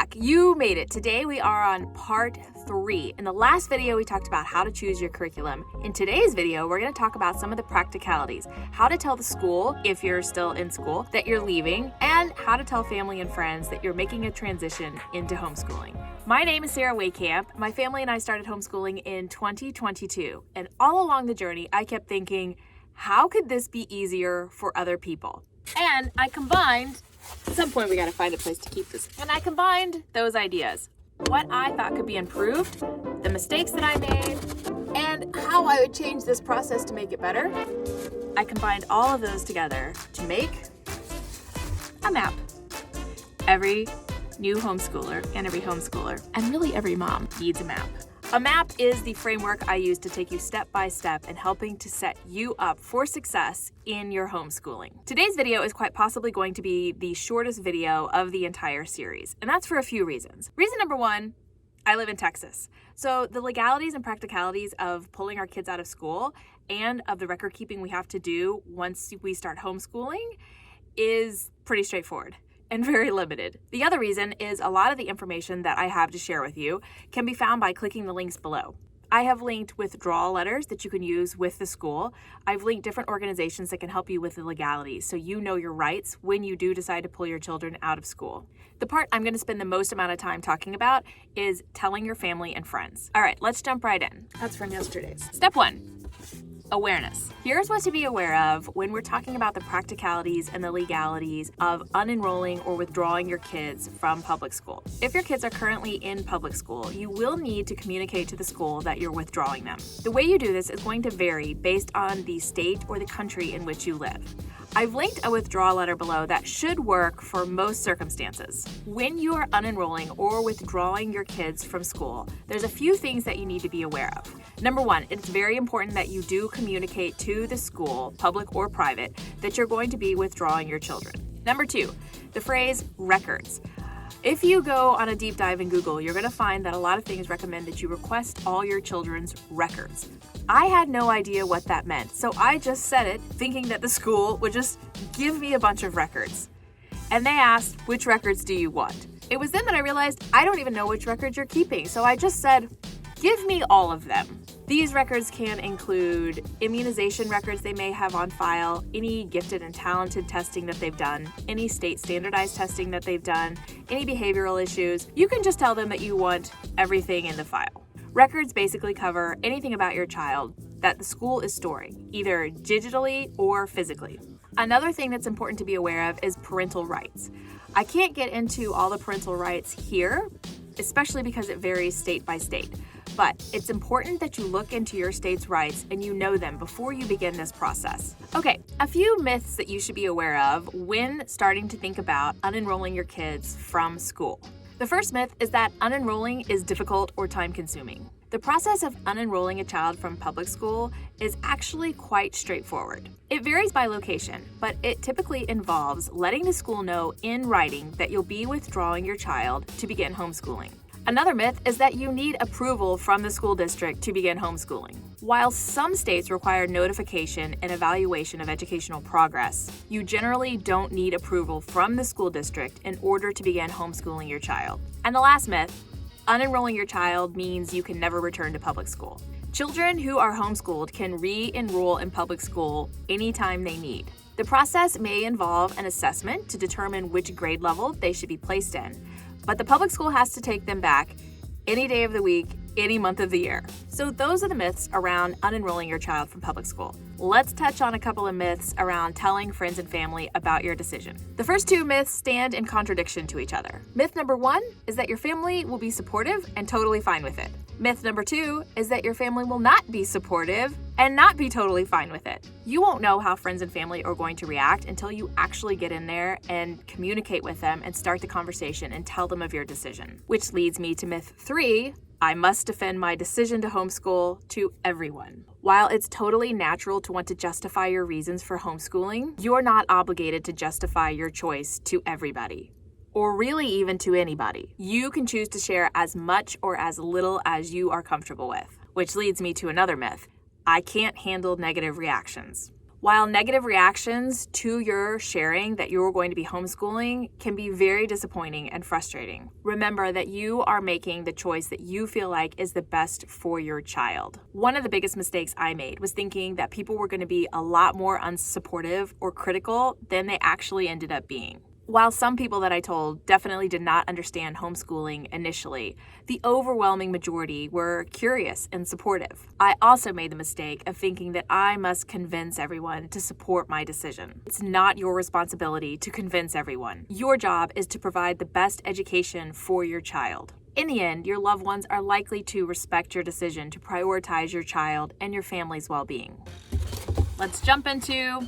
back. You made it. Today we are on part 3. In the last video, we talked about how to choose your curriculum. In today's video, we're going to talk about some of the practicalities, how to tell the school, if you're still in school, that you're leaving, and how to tell family and friends that you're making a transition into homeschooling. My name is Sarah Waycamp. My family and I started homeschooling in 2022, and all along the journey, I kept thinking, how could this be easier for other people? And I combined, at some point we got to find a place to keep this, and I combined those ideas. What I thought could be improved, the mistakes that I made, and how I would change this process to make it better. I combined all of those together to make a map. Every new homeschooler and every homeschooler, and really every mom, needs a map. A map is the framework I use to take you step by step in helping to set you up for success in your homeschooling. Today's video is quite possibly going to be the shortest video of the entire series, and that's for a few reasons. Reason number one, I live in Texas. So the legalities and practicalities of pulling our kids out of school and of the record keeping we have to do once we start homeschooling is pretty straightforward and very limited. The other reason is a lot of the information that I have to share with you can be found by clicking the links below. I have linked withdrawal letters that you can use with the school. I've linked different organizations that can help you with the legalities so you know your rights when you do decide to pull your children out of school. The part I'm going to spend the most amount of time talking about is telling your family and friends. All right, let's jump right in. That's from yesterday's. Step 1. Awareness. Here's what to be aware of when we're talking about the practicalities and the legalities of unenrolling or withdrawing your kids from public school. If your kids are currently in public school, you will need to communicate to the school that you're withdrawing them. The way you do this is going to vary based on the state or the country in which you live. I've linked a withdrawal letter below that should work for most circumstances. When you are unenrolling or withdrawing your kids from school, there's a few things that you need to be aware of. Number one, it's very important that you do communicate to the school, public or private, that you're going to be withdrawing your children. Number two, the phrase records. If you go on a deep dive in Google, you're going to find that a lot of things recommend that you request all your children's records. I had no idea what that meant, so I just said it thinking that the school would just give me a bunch of records. And they asked, which records do you want? It was then that I realized I don't even know which records you're keeping, so I just said, give me all of them. These records can include immunization records they may have on file, any gifted and talented testing that they've done, any state standardized testing that they've done, any behavioral issues. You can just tell them that you want everything in the file. Records basically cover anything about your child that the school is storing, either digitally or physically. Another thing that's important to be aware of is parental rights. I can't get into all the parental rights here, especially because it varies state by state. But it's important that you look into your state's rights and you know them before you begin this process. Okay, a few myths that you should be aware of when starting to think about unenrolling your kids from school. The first myth is that unenrolling is difficult or time-consuming. The process of unenrolling a child from public school is actually quite straightforward. It varies by location, but it typically involves letting the school know in writing that you'll be withdrawing your child to begin homeschooling. Another myth is that you need approval from the school district to begin homeschooling. While some states require notification and evaluation of educational progress, you generally don't need approval from the school district in order to begin homeschooling your child. And the last myth, unenrolling your child means you can never return to public school. Children who are homeschooled can re-enroll in public school anytime they need. The process may involve an assessment to determine which grade level they should be placed in, but the public school has to take them back any day of the week, any month of the year. So those are the myths around unenrolling your child from public school. Let's touch on a couple of myths around telling friends and family about your decision. The first two myths stand in contradiction to each other. Myth number one is that your family will be supportive and totally fine with it. Myth number two is that your family will not be supportive and not be totally fine with it. You won't know how friends and family are going to react until you actually get in there and communicate with them and start the conversation and tell them of your decision. Which leads me to myth 3, I must defend my decision to homeschool to everyone. While it's totally natural to want to justify your reasons for homeschooling, you're not obligated to justify your choice to everybody, or really even to anybody. You can choose to share as much or as little as you are comfortable with. Which leads me to another myth. I can't handle negative reactions. While negative reactions to your sharing that you're going to be homeschooling can be very disappointing and frustrating, remember that you are making the choice that you feel like is the best for your child. One of the biggest mistakes I made was thinking that people were going to be a lot more unsupportive or critical than they actually ended up being. While some people that I told definitely did not understand homeschooling initially, the overwhelming majority were curious and supportive. I also made the mistake of thinking that I must convince everyone to support my decision. It's not your responsibility to convince everyone. Your job is to provide the best education for your child. In the end, your loved ones are likely to respect your decision to prioritize your child and your family's well-being. Let's jump into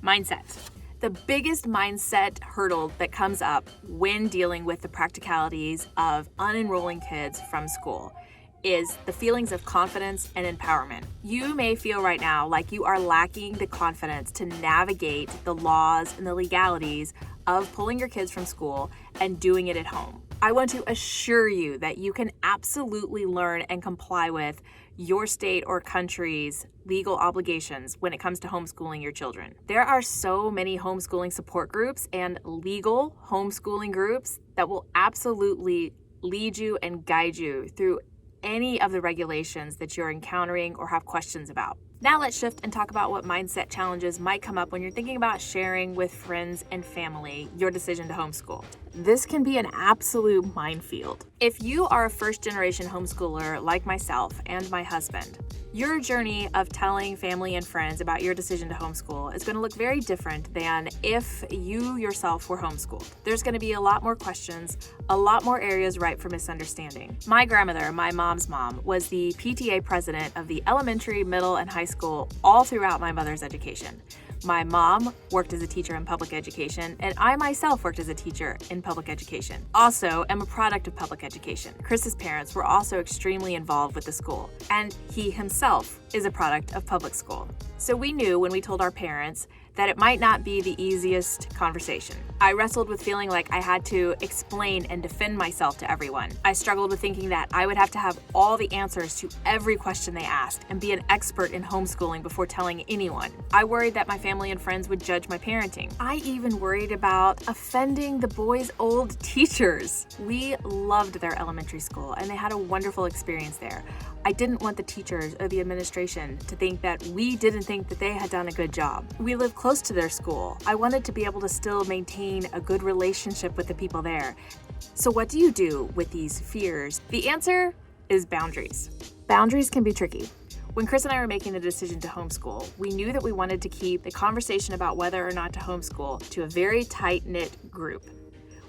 mindset. The biggest mindset hurdle that comes up when dealing with the practicalities of unenrolling kids from school is the feelings of confidence and empowerment. You may feel right now like you are lacking the confidence to navigate the laws and the legalities of pulling your kids from school and doing it at home. I want to assure you that you can absolutely learn and comply with your state or country's legal obligations when it comes to homeschooling your children. There are so many homeschooling support groups and legal homeschooling groups that will absolutely lead you and guide you through any of the regulations that you're encountering or have questions about. Now let's shift and talk about what mindset challenges might come up when you're thinking about sharing with friends and family your decision to homeschool. This can be an absolute minefield. If you are a first-generation homeschooler like myself and my husband, your journey of telling family and friends about your decision to homeschool is going to look very different than if you yourself were homeschooled. There's going to be a lot more questions, a lot more areas ripe for misunderstanding. My grandmother, my mom's mom, was the PTA president of the elementary, middle, and high school all throughout my mother's education. My mom worked as a teacher in public education, and I myself worked as a teacher in public education. Also, am a product of public education. Chris's parents were also extremely involved with the school, and he himself is a product of public school. So we knew when we told our parents that it might not be the easiest conversation. I wrestled with feeling like I had to explain and defend myself to everyone. I struggled with thinking that I would have to have all the answers to every question they asked and be an expert in homeschooling before telling anyone. I worried that my family and friends would judge my parenting. I even worried about offending the boys' old teachers. We loved their elementary school and they had a wonderful experience there. I didn't want the teachers or the administration to think that we didn't think that they had done a good job. We lived close to their school. I wanted to be able to still maintain a good relationship with the people there. So what do you do with these fears? The answer is boundaries. Boundaries can be tricky. When Chris and I were making the decision to homeschool, we knew that we wanted to keep the conversation about whether or not to homeschool to a very tight-knit group.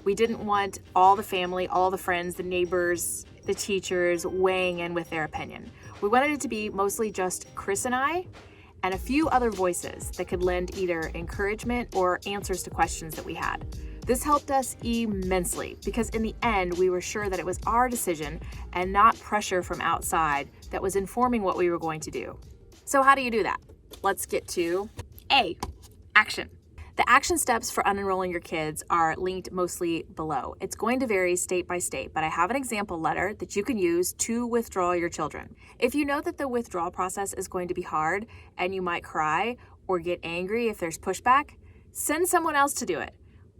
We didn't want all the family, all the friends, the neighbors, the teachers weighing in with their opinion. We wanted it to be mostly just Chris and I and a few other voices that could lend either encouragement or answers to questions that we had. This helped us immensely because in the end, we were sure that it was our decision and not pressure from outside that was informing what we were going to do. So how do you do that? Let's get to A, action. The action steps for unenrolling your kids are linked mostly below. It's going to vary state by state, but I have an example letter that you can use to withdraw your children. If you know that the withdrawal process is going to be hard and you might cry or get angry if there's pushback, send someone else to do it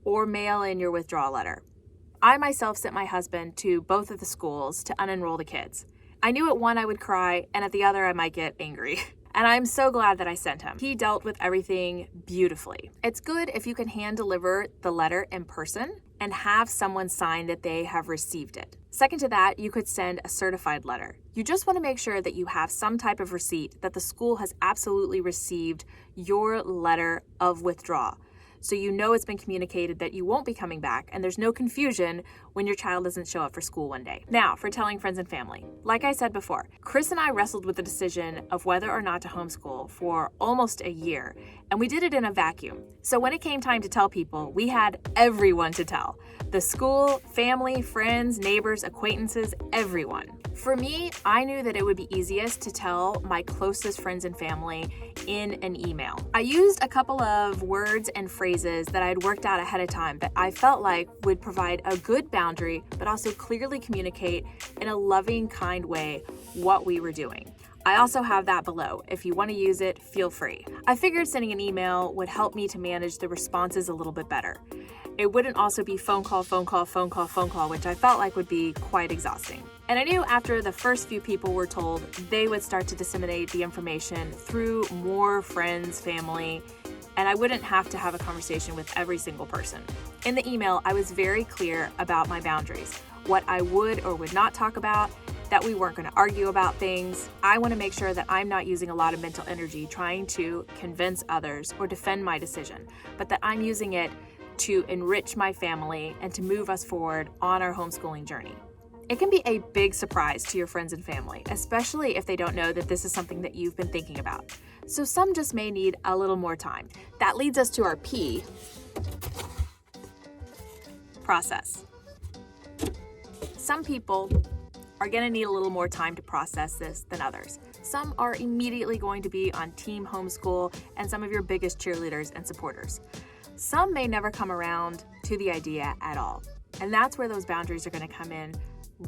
or mail in your withdrawal letter. I myself sent my husband to both of the schools to unenroll the kids. I knew at one I would cry and at the other I might get angry. And I'm so glad that I sent him. He dealt with everything beautifully. It's good if you can hand deliver the letter in person and have someone sign that they have received it. Second to that, you could send a certified letter. You just want to make sure that you have some type of receipt that the school has absolutely received your letter of withdrawal. So you know it's been communicated that you won't be coming back and there's no confusion when your child doesn't show up for school one day. Now, for telling friends and family. Like I said before, Chris and I wrestled with the decision of whether or not to homeschool for almost a year, and we did it in a vacuum. So when it came time to tell people, we had everyone to tell. The school, family, friends, neighbors, acquaintances, everyone. For me, I knew that it would be easiest to tell my closest friends and family in an email. I used a couple of words and phrases that I had worked out ahead of time that I felt like would provide a good boundary, but also clearly communicate in a loving, kind way what we were doing. I also have that below. If you want to use it, feel free. I figured sending an email would help me to manage the responses a little bit better. It wouldn't also be phone call, which I felt like would be quite exhausting. And I knew after the first few people were told, they would start to disseminate the information through more friends, family, and I wouldn't have to have a conversation with every single person. In the email, I was very clear about my boundaries, what I would or would not talk about, that we weren't going to argue about things. I want to make sure that I'm not using a lot of mental energy trying to convince others or defend my decision, but that I'm using it to enrich my family and to move us forward on our homeschooling journey. It can be a big surprise to your friends and family, especially if they don't know that this is something that you've been thinking about. So some just may need a little more time. That leads us to our P, process. Some people are going to need a little more time to process this than others. Some are immediately going to be on Team Homeschool and some of your biggest cheerleaders and supporters. Some may never come around to the idea at all. And that's where those boundaries are going to come in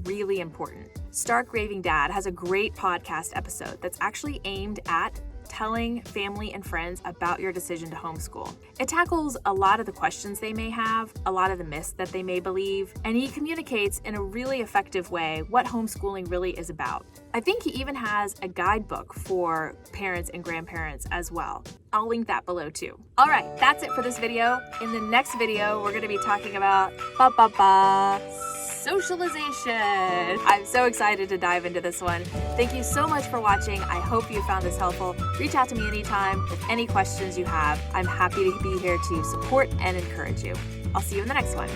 really important. Stark Raving Dad has a great podcast episode that's actually aimed at telling family and friends about your decision to homeschool. It tackles a lot of the questions they may have, a lot of the myths that they may believe, and he communicates in a really effective way what homeschooling really is about. I think he even has a guidebook for parents and grandparents as well. I'll link that below too. All right, that's it for this video. In the next video, we're gonna be talking about socialization. I'm so excited to dive into this one. Thank you so much for watching. I hope you found this helpful. Reach out to me anytime with any questions you have. I'm happy to be here to support and encourage you. I'll see you in the next one.